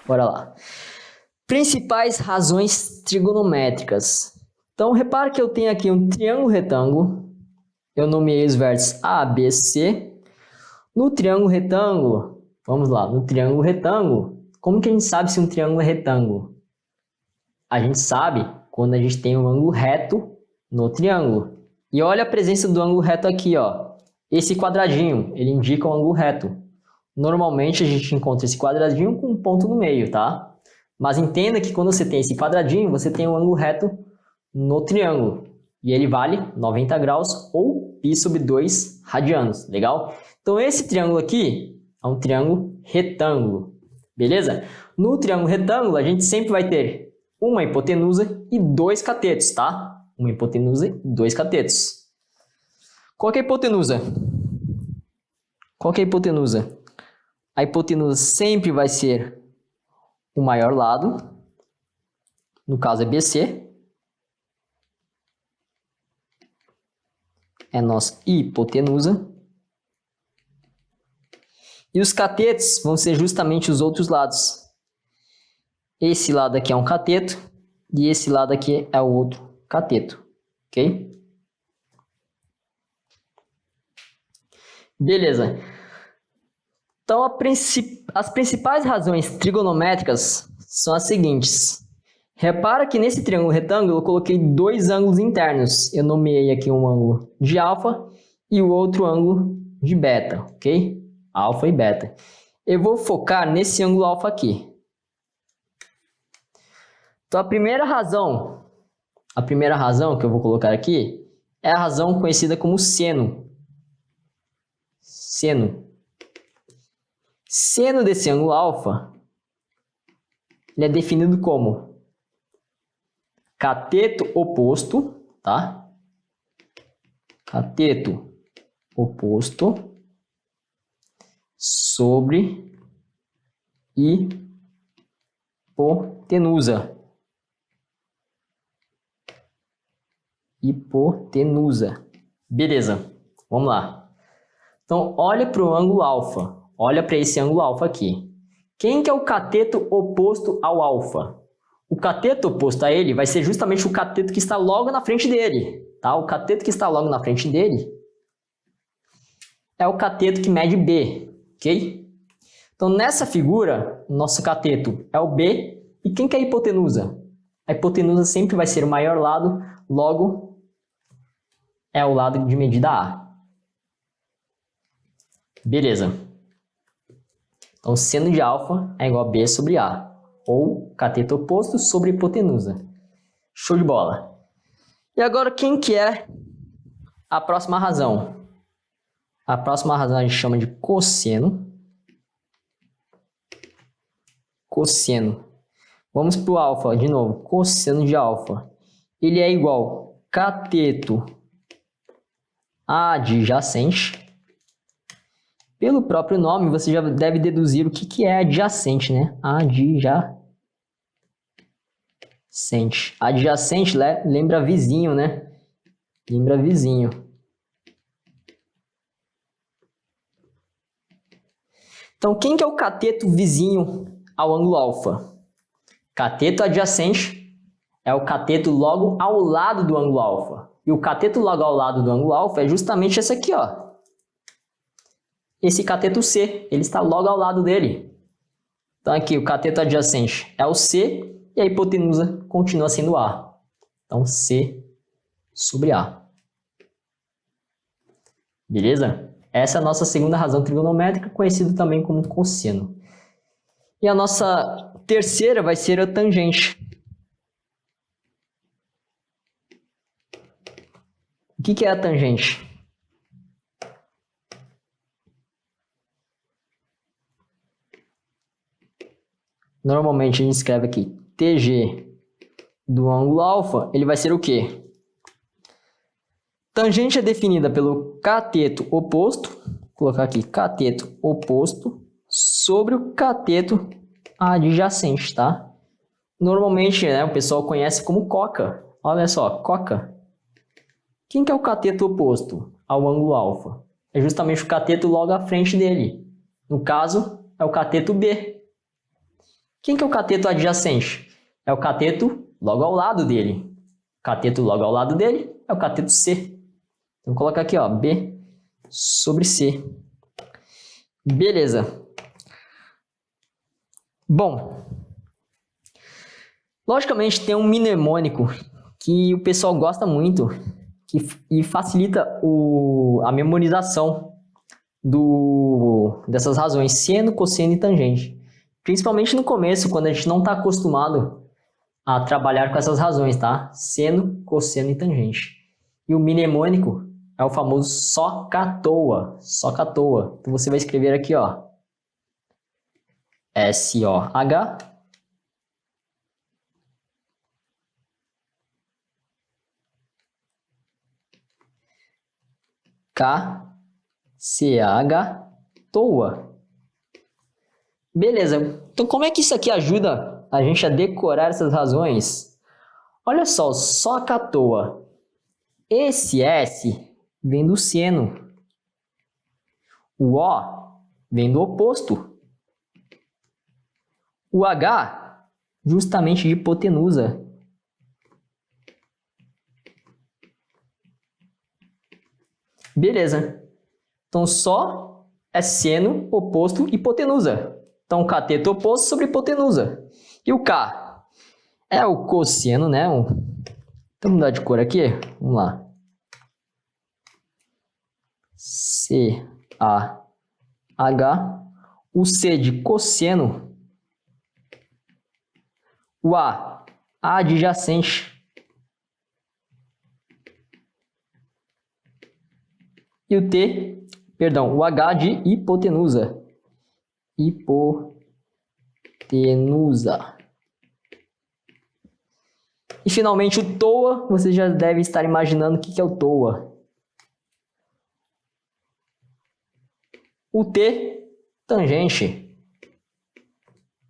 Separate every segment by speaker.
Speaker 1: Bora lá. Principais razões trigonométricas. Então, repara que eu tenho aqui um triângulo retângulo. Eu nomeei os vértices A, B, C. No triângulo retângulo, vamos lá, no triângulo retângulo, como que a gente sabe se um triângulo é retângulo? A gente sabe quando a gente tem um ângulo reto no triângulo. E olha a presença do ângulo reto aqui, ó. Esse quadradinho, ele indica um ângulo reto. Normalmente a gente encontra esse quadradinho com um ponto no meio, tá? Mas entenda que quando você tem esse quadradinho, você tem um ângulo reto no triângulo. E ele vale 90 graus ou π sobre 2 radianos, legal? Então esse triângulo aqui é um triângulo retângulo, beleza? No triângulo retângulo a gente sempre vai ter uma hipotenusa e dois catetos, tá? Uma hipotenusa e dois catetos. Qual que é a hipotenusa? Qual que é a hipotenusa? A hipotenusa sempre vai ser o maior lado, no caso é BC. É a nossa hipotenusa. E os catetos vão ser justamente os outros lados. Esse lado aqui é um cateto e esse lado aqui é o outro cateto, ok? Beleza. Então, as principais razões trigonométricas são as seguintes. Repara que nesse triângulo retângulo eu coloquei dois ângulos internos. Eu nomeei aqui um ângulo de alfa e o outro ângulo de beta, ok? Alfa e beta. Eu vou focar nesse ângulo alfa aqui. Então, a primeira razão que eu vou colocar aqui é a razão conhecida como seno. Seno. Seno desse ângulo alfa, ele é definido como cateto oposto, tá? Cateto oposto sobre hipotenusa. Hipotenusa. Beleza, vamos lá. Então, olha para o ângulo alfa. Olha para esse ângulo alfa aqui. Quem que é o cateto oposto ao alfa? O cateto oposto a ele vai ser justamente o cateto que está logo na frente dele. Tá? O cateto que está logo na frente dele é o cateto que mede B. Ok? Então, nessa figura, nosso cateto é o B. E quem que é a hipotenusa? A hipotenusa sempre vai ser o maior lado, logo é o lado de medida A. Beleza. Então, seno de alfa é igual a B sobre A, ou cateto oposto sobre hipotenusa. Show de bola. E agora, quem que é a próxima razão? A próxima razão a gente chama de cosseno. Cosseno. Vamos para o alfa de novo. Cosseno de alfa. Ele é igual a cateto adjacente. Pelo próprio nome, você já deve deduzir o que é adjacente, né? Adjacente. Adjacente lembra vizinho, né? Lembra vizinho. Então, quem que é o cateto vizinho ao ângulo alfa? Cateto adjacente é o cateto logo ao lado do ângulo alfa. E o cateto logo ao lado do ângulo alfa é justamente esse aqui, ó. Esse cateto C, ele está logo ao lado dele. Então aqui o cateto adjacente é o C e a hipotenusa continua sendo A. Então C sobre A. Beleza? Essa é a nossa segunda razão trigonométrica, conhecida também como cosseno. E a nossa terceira vai ser a tangente. O que é a tangente? Normalmente a gente escreve aqui TG do ângulo alfa, ele vai ser o quê? Tangente é definida pelo cateto oposto, vou colocar aqui cateto oposto sobre o cateto adjacente, tá? Normalmente, né, o pessoal conhece como coca. Olha só, coca. Quem que é o cateto oposto ao ângulo alfa? É justamente o cateto logo à frente dele. No caso, é o cateto B. Quem que é o cateto adjacente? É o cateto logo ao lado dele. O cateto logo ao lado dele é o cateto C. Então, colocar aqui, ó, B sobre C. Beleza. Bom, logicamente tem um mnemônico que o pessoal gosta muito e facilita a memorização dessas razões, seno, cosseno e tangente. Principalmente no começo, quando a gente não está acostumado a trabalhar com essas razões, tá? Seno, cosseno e tangente. E o mnemônico é o famoso só que à toa. Só que à toa. Então você vai escrever aqui, ó. SOH KCH toa. Beleza. Então como é que isso aqui ajuda a gente a decorar essas razões? Olha só que à toa. Esse S vem do seno. O O vem do oposto. O H, justamente de hipotenusa. Beleza. Então, só é seno, oposto, hipotenusa. Então, cateto oposto sobre hipotenusa. E o K? É o cosseno, né? Vamos mudar de cor aqui? Vamos lá. CAH. O C de cosseno. O A adjacente. E o o H de hipotenusa. Hipotenusa. E finalmente o TOA, você já deve estar imaginando o que é o TOA. O T, tangente.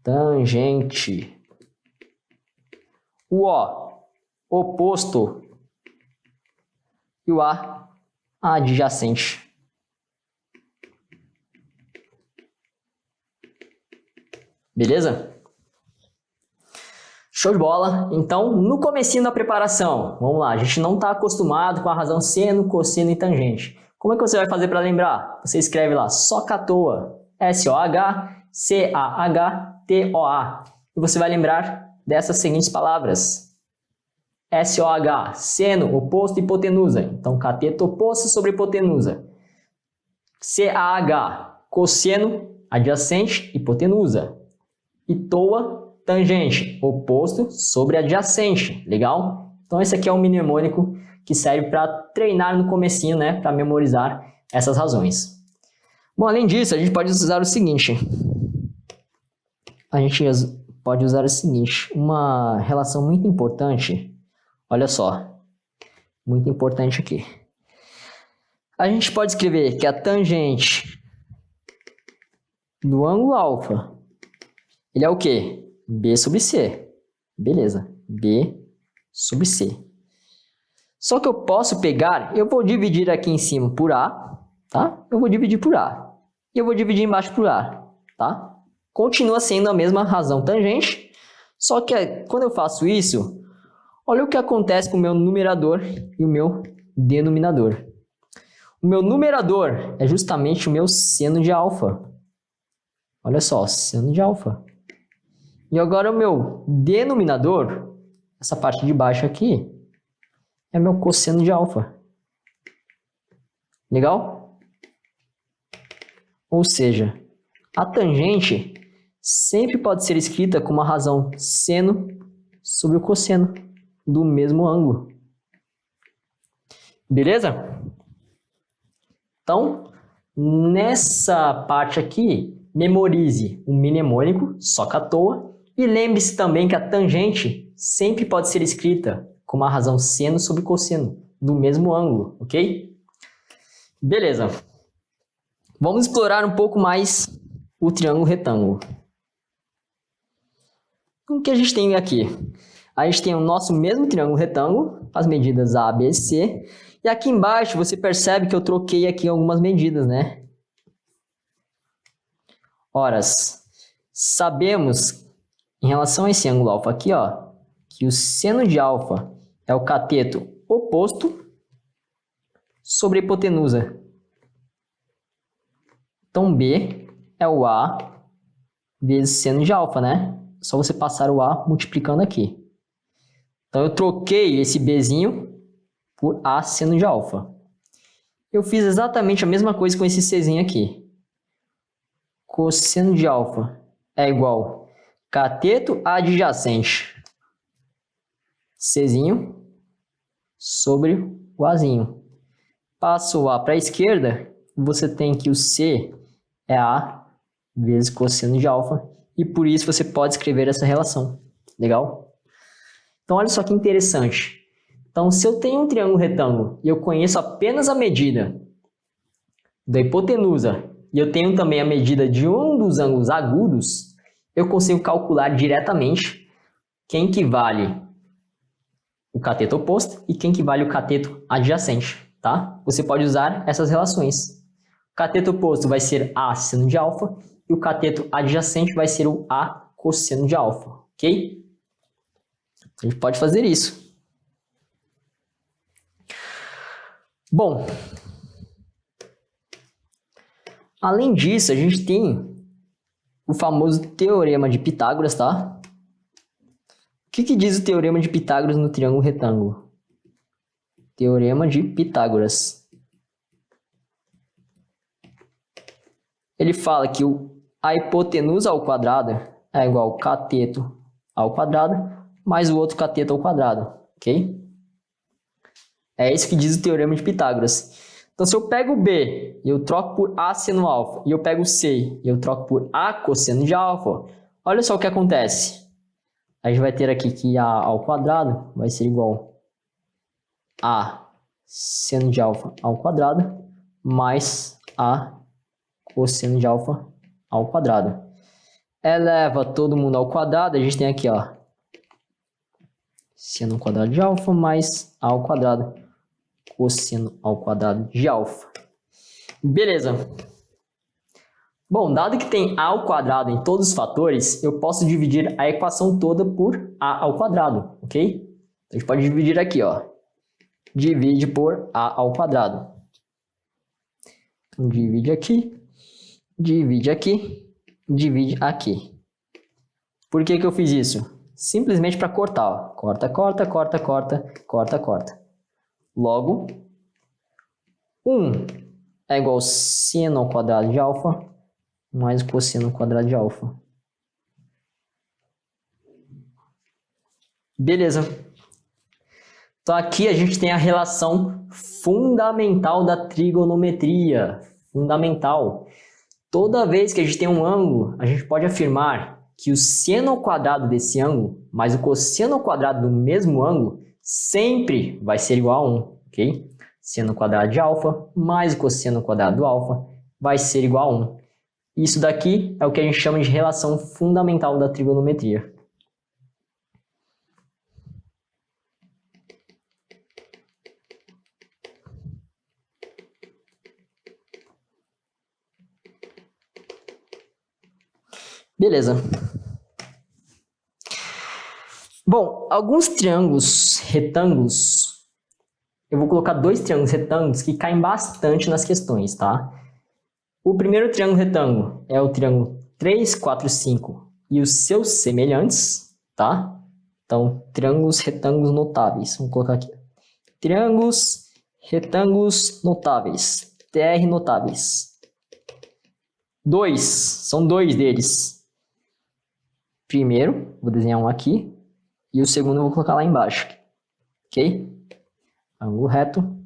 Speaker 1: Tangente. O O, oposto. E o A, adjacente. Beleza? Show de bola. Então, no comecinho da preparação, vamos lá, a gente não está acostumado com a razão seno, cosseno e tangente. Como é que você vai fazer para lembrar? Você escreve lá, só que à toa, SOH-CAH-TOA. E você vai lembrar dessas seguintes palavras. SOH, seno, oposto, hipotenusa. Então, cateto oposto sobre hipotenusa. CAH, cosseno, adjacente, hipotenusa. E TOA, tangente, oposto sobre adjacente. Legal? Então, esse aqui é um mnemônico que serve para treinar no comecinho, né? Para memorizar essas razões. Bom, além disso, a gente pode usar o seguinte. Uma relação muito importante. Olha só, muito importante aqui. A gente pode escrever que a tangente do ângulo alfa, ele é o quê? B sobre C. Beleza, B sobre C. Só que eu posso pegar, eu vou dividir aqui em cima por A, tá? Eu vou dividir por A. E eu vou dividir embaixo por A, tá? Continua sendo a mesma razão tangente, só que quando eu faço isso, olha o que acontece com o meu numerador e o meu denominador. O meu numerador é justamente o meu seno de alfa. Olha só, seno de alfa. E agora o meu denominador, essa parte de baixo aqui, é meu cosseno de alfa. Legal? Ou seja, a tangente sempre pode ser escrita com uma razão seno sobre o cosseno do mesmo ângulo. Beleza? Então, nessa parte aqui, memorize o mnemônico, só que à toa, e lembre-se também que a tangente sempre pode ser escrita com uma razão seno sobre cosseno do mesmo ângulo, ok? Beleza. Vamos explorar um pouco mais o triângulo retângulo. O que a gente tem aqui? A gente tem o nosso mesmo triângulo retângulo, as medidas A, B e C. E aqui embaixo você percebe que eu troquei aqui algumas medidas, né? Ora, sabemos em relação a esse ângulo alfa aqui, ó, que o seno de alfa é o cateto oposto sobre a hipotenusa. Então, B é o A vezes seno de alfa, né? Só você passar o A multiplicando aqui. Então, eu troquei esse Bzinho por A seno de alfa. Eu fiz exatamente a mesma coisa com esse Czinho aqui. Cosseno de alfa é igual cateto adjacente Czinho sobre o Azinho. Passa o A para a esquerda, você tem que o C é A vezes cosseno de alfa, e por isso você pode escrever essa relação. Legal? Então, olha só que interessante. Então, se eu tenho um triângulo retângulo e eu conheço apenas a medida da hipotenusa e eu tenho também a medida de um dos ângulos agudos, eu consigo calcular diretamente quem que vale o cateto oposto e quem que vale o cateto adjacente, tá? Você pode usar essas relações. O cateto oposto vai ser A seno de alfa e o cateto adjacente vai ser o A cosseno de alfa, ok? A gente pode fazer isso. Bom, além disso, a gente tem o famoso teorema de Pitágoras, tá? O que diz o teorema de Pitágoras no triângulo retângulo? Teorema de Pitágoras. Ele fala que a hipotenusa ao quadrado é igual ao cateto ao quadrado mais o outro cateto ao quadrado, ok? É isso que diz o teorema de Pitágoras. Então, se eu pego o B e eu troco por A seno alfa, e eu pego o C e eu troco por A cosseno de alfa, olha só o que acontece. A gente vai ter aqui que A ao quadrado vai ser igual a seno de alfa ao quadrado mais A cosseno de alfa ao quadrado. Eleva todo mundo ao quadrado, a gente tem aqui, ó, seno ao quadrado de alfa mais A ao quadrado, cosseno ao quadrado de alfa. Beleza. Bom, dado que tem A ao quadrado em todos os fatores, eu posso dividir a equação toda por A ao quadrado, ok? A gente pode dividir aqui, ó. Divide por A ao quadrado. Então, divide aqui, divide aqui, divide aqui. Por que eu fiz isso? Simplesmente para cortar, ó. Corta, corta, corta, corta, corta, corta. Logo, 1 é igual a seno ao quadrado de alfa mais cosseno ao quadrado de alfa. Beleza. Então, aqui a gente tem a relação fundamental da trigonometria. Fundamental. Toda vez que a gente tem um ângulo, a gente pode afirmar que o seno ao quadrado desse ângulo mais o cosseno ao quadrado do mesmo ângulo sempre vai ser igual a 1, ok? Seno ao quadrado de alfa mais o cosseno ao quadrado do alfa vai ser igual a 1. Isso daqui é o que a gente chama de relação fundamental da trigonometria. Beleza. Bom, alguns triângulos retângulos, eu vou colocar 2 triângulos retângulos que caem bastante nas questões, tá? O primeiro triângulo retângulo é o triângulo 3, 4, 5 e os seus semelhantes, tá? Então, triângulos retângulos notáveis. Vamos colocar aqui. Triângulos retângulos notáveis. TR notáveis. 2, são 2 deles. Primeiro, vou desenhar um aqui. E o segundo eu vou colocar lá embaixo. Ok? Ângulo reto.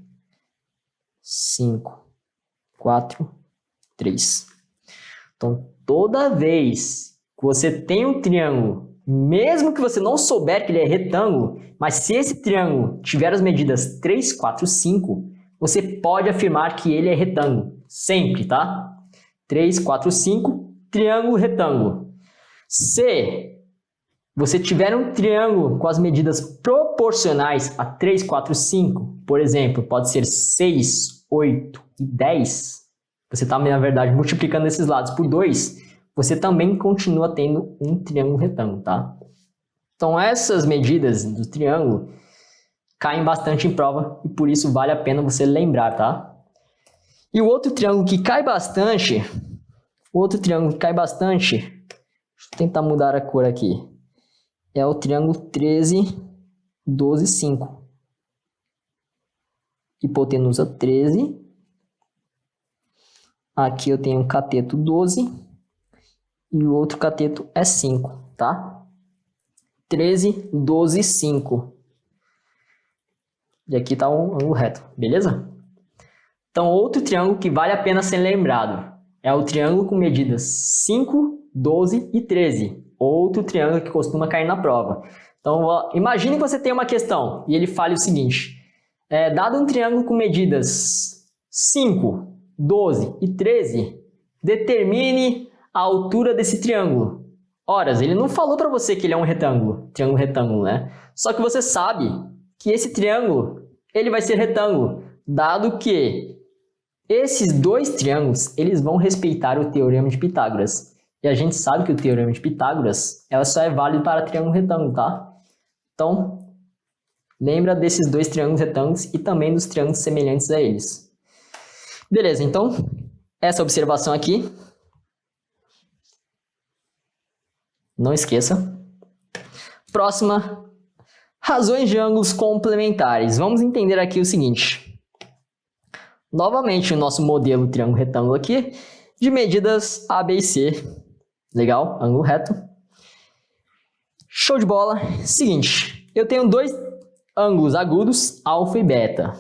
Speaker 1: 5, 4, 3. Então, toda vez que você tem um triângulo, mesmo que você não souber que ele é retângulo, mas se esse triângulo tiver as medidas 3, 4, 5, você pode afirmar que ele é retângulo. Sempre, tá? 3, 4, 5, triângulo, retângulo. Se você tiver um triângulo com as medidas proporcionais a 3, 4, 5, por exemplo, pode ser 6, 8 e 10, você está, na verdade, multiplicando esses lados por 2, você também continua tendo um triângulo retângulo, tá? Então, essas medidas do triângulo caem bastante em prova e por isso vale a pena você lembrar, tá? E o outro triângulo que cai bastante, deixa eu tentar mudar a cor aqui, é o triângulo 13, 12, 5. Hipotenusa 13. Aqui eu tenho um cateto 12 e o outro cateto é 5, tá? 13, 12, 5. E aqui está um ângulo reto, beleza? Então, outro triângulo que vale a pena ser lembrado é o triângulo com medidas 5, 12 e 13. Outro triângulo que costuma cair na prova. Então, imagine que você tem uma questão e ele fale o seguinte. Dado um triângulo com medidas 5, 12 e 13, determine a altura desse triângulo. Ora, ele não falou para você que ele é um retângulo, triângulo retângulo, né? Só que você sabe que esse triângulo, ele vai ser retângulo, dado que esses dois triângulos, eles vão respeitar o Teorema de Pitágoras. E a gente sabe que o Teorema de Pitágoras, ela só é válido para triângulo retângulo, tá? Então, lembra desses dois triângulos retângulos e também dos triângulos semelhantes a eles. Beleza, então, essa observação aqui. Não esqueça. Próxima, razões de ângulos complementares. Vamos entender aqui o seguinte. Novamente, o nosso modelo triângulo retângulo aqui, de medidas A, B e C. Legal, ângulo reto. Show de bola. Seguinte, eu tenho dois ângulos agudos, alfa e beta.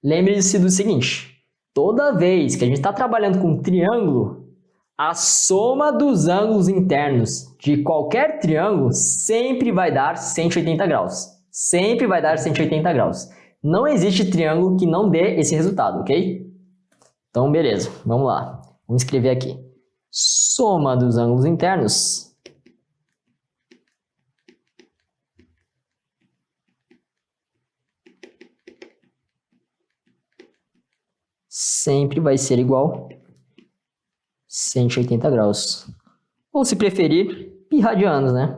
Speaker 1: Lembre-se do seguinte, toda vez que a gente está trabalhando com um triângulo, a soma dos ângulos internos de qualquer triângulo sempre vai dar 180 graus. Sempre vai dar 180 graus. Não existe triângulo que não dê esse resultado, ok? Então, beleza. Vamos lá. Vamos escrever aqui. Soma dos ângulos internos sempre vai ser igual a 180 graus. Ou, se preferir, π radianos, né?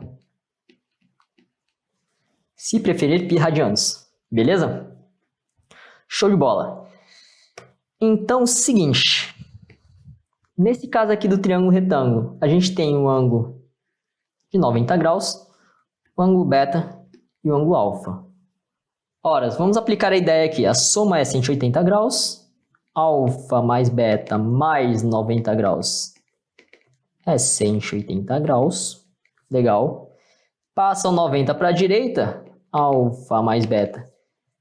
Speaker 1: Se preferir, π radianos. Beleza? Show de bola. Então, seguinte. Nesse caso aqui do triângulo retângulo, a gente tem um ângulo de 90 graus, o ângulo beta e o ângulo alfa. Ora, vamos aplicar a ideia aqui. A soma é 180 graus. Alfa mais beta mais 90 graus é 180 graus. Legal. Passa o 90 para a direita. Alfa mais beta.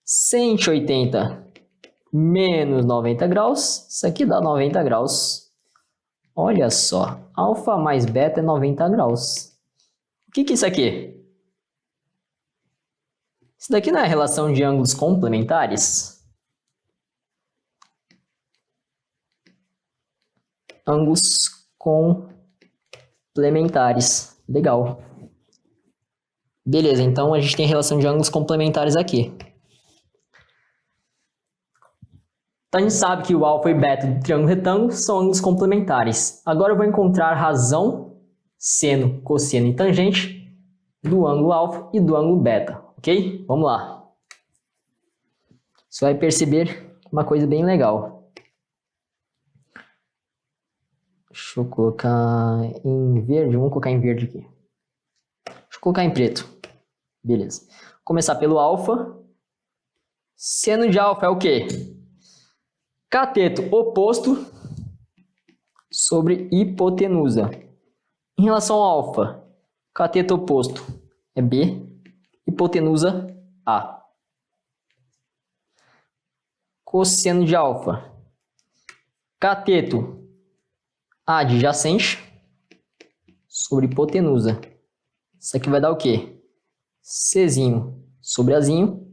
Speaker 1: 180 menos 90 graus. Isso aqui dá 90 graus. Olha só. Alfa mais beta é 90 graus. O que é isso aqui? Isso daqui não é relação de ângulos complementares? Ângulos complementares. Legal. Beleza, então a gente tem relação de ângulos complementares aqui. Então a gente sabe que o alfa e beta do triângulo retângulo são ângulos complementares. Agora eu vou encontrar razão, seno, cosseno e tangente do ângulo alfa e do ângulo beta, ok? Vamos lá. Você vai perceber uma coisa bem legal. Deixa eu colocar em verde, vamos colocar em verde aqui. Deixa eu colocar em preto. Beleza. Vou começar pelo alfa. Seno de alfa é o quê? Cateto oposto sobre hipotenusa. Em relação ao alfa, cateto oposto é B, hipotenusa A. Cosseno de alfa, cateto adjacente sobre hipotenusa. Isso aqui vai dar o quê? Czinho sobre Azinho.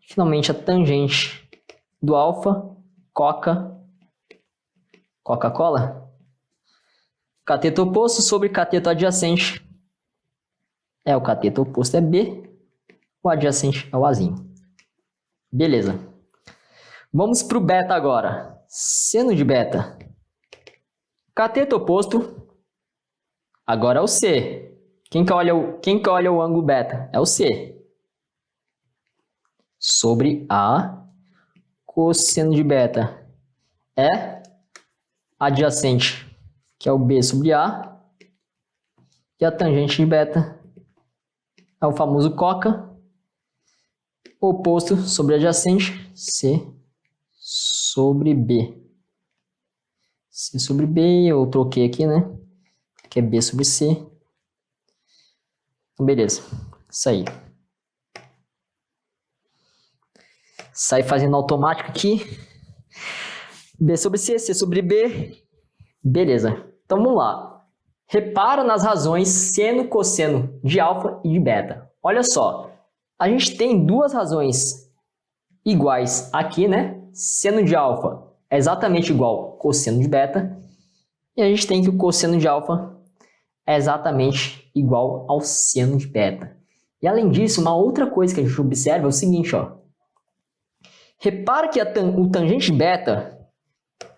Speaker 1: Finalmente a tangente do alfa, Coca-Cola. Cateto oposto sobre cateto adjacente. O cateto oposto é B, o adjacente é o Azinho. Beleza. Vamos para o beta agora. Seno de beta Cateto oposto, agora é o C. Quem que olha o ângulo beta? É o C. Sobre A, cosseno de beta é adjacente, que é o B sobre A. E a tangente de beta é o famoso coca. Oposto sobre adjacente, C sobre B. C sobre B, eu troquei aqui, né? Que é B sobre C. Então, beleza. Isso aí. Sai fazendo automático aqui. B sobre C, C sobre B. Beleza. Então, vamos lá. Repara nas razões seno, cosseno de alfa e de beta. Olha só. A gente tem duas razões iguais aqui, né? Seno de alfa é exatamente igual ao cosseno de beta. E a gente tem que o cosseno de alfa é exatamente igual ao seno de beta. E além disso, uma outra coisa que a gente observa é o seguinte, ó. Repara que o tangente beta,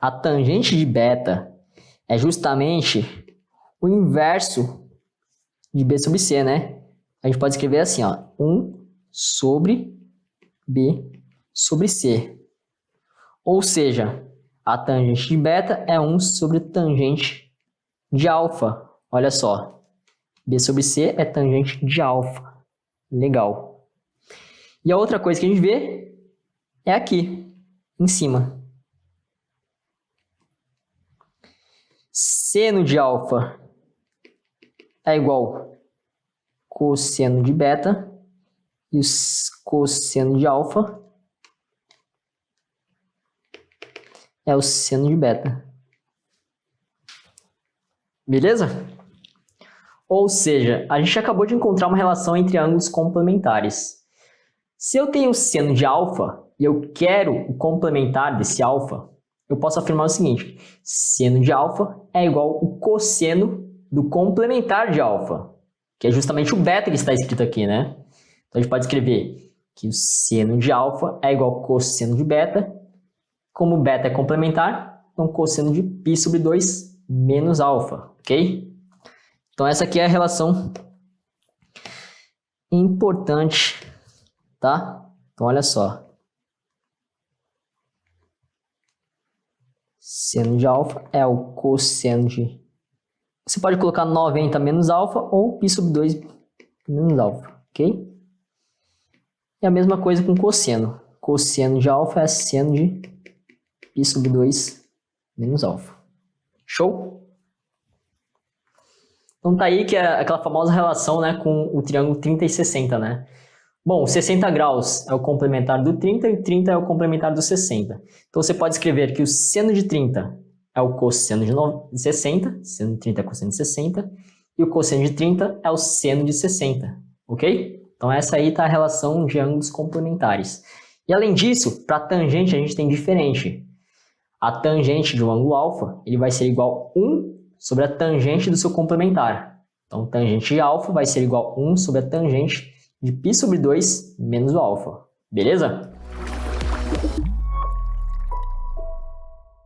Speaker 1: a tangente de beta é justamente o inverso de B sobre C, né? A gente pode escrever assim, ó, 1 sobre B sobre C. Ou seja, a tangente de beta é 1 sobre tangente de alfa. Olha só, B sobre C é tangente de alfa. Legal. E a outra coisa que a gente vê é aqui, em cima. Seno de alfa é igual cosseno de beta. E o cosseno de alfa é o seno de beta. Beleza? Ou seja, a gente acabou de encontrar uma relação entre ângulos complementares. Se eu tenho seno de alfa e eu quero o complementar desse alfa, eu posso afirmar o seguinte: seno de alfa é igual ao cosseno do complementar de alfa, que é justamente o beta que está escrito aqui, né? Então a gente pode escrever que o seno de alfa é igual ao cosseno de beta. Como beta é complementar, então cosseno de π sobre 2 menos alfa, ok? Então essa aqui é a relação importante, tá? Então olha só. Seno de alfa é o cosseno de... Você pode colocar 90 menos alfa ou π sobre 2 menos alfa, ok? E a mesma coisa com cosseno. Cosseno de alfa é seno de π sobre 2 menos alfa. Show? Então tá aí que é aquela famosa relação, né, com o triângulo 30 e 60, né? Bom, 60 graus é o complementar do 30 e o 30 é o complementar do 60. Então você pode escrever que o seno de 30 é o cosseno de 60, seno de 30 é cosseno de 60, e o cosseno de 30 é o seno de 60, ok? Então essa aí está a relação de ângulos complementares. E além disso, para a tangente a gente tem diferente. A tangente de um ângulo alfa ele vai ser igual a 1 sobre a tangente do seu complementar. Então tangente de alfa vai ser igual a 1 sobre a tangente de π sobre 2 menos o alfa. Beleza?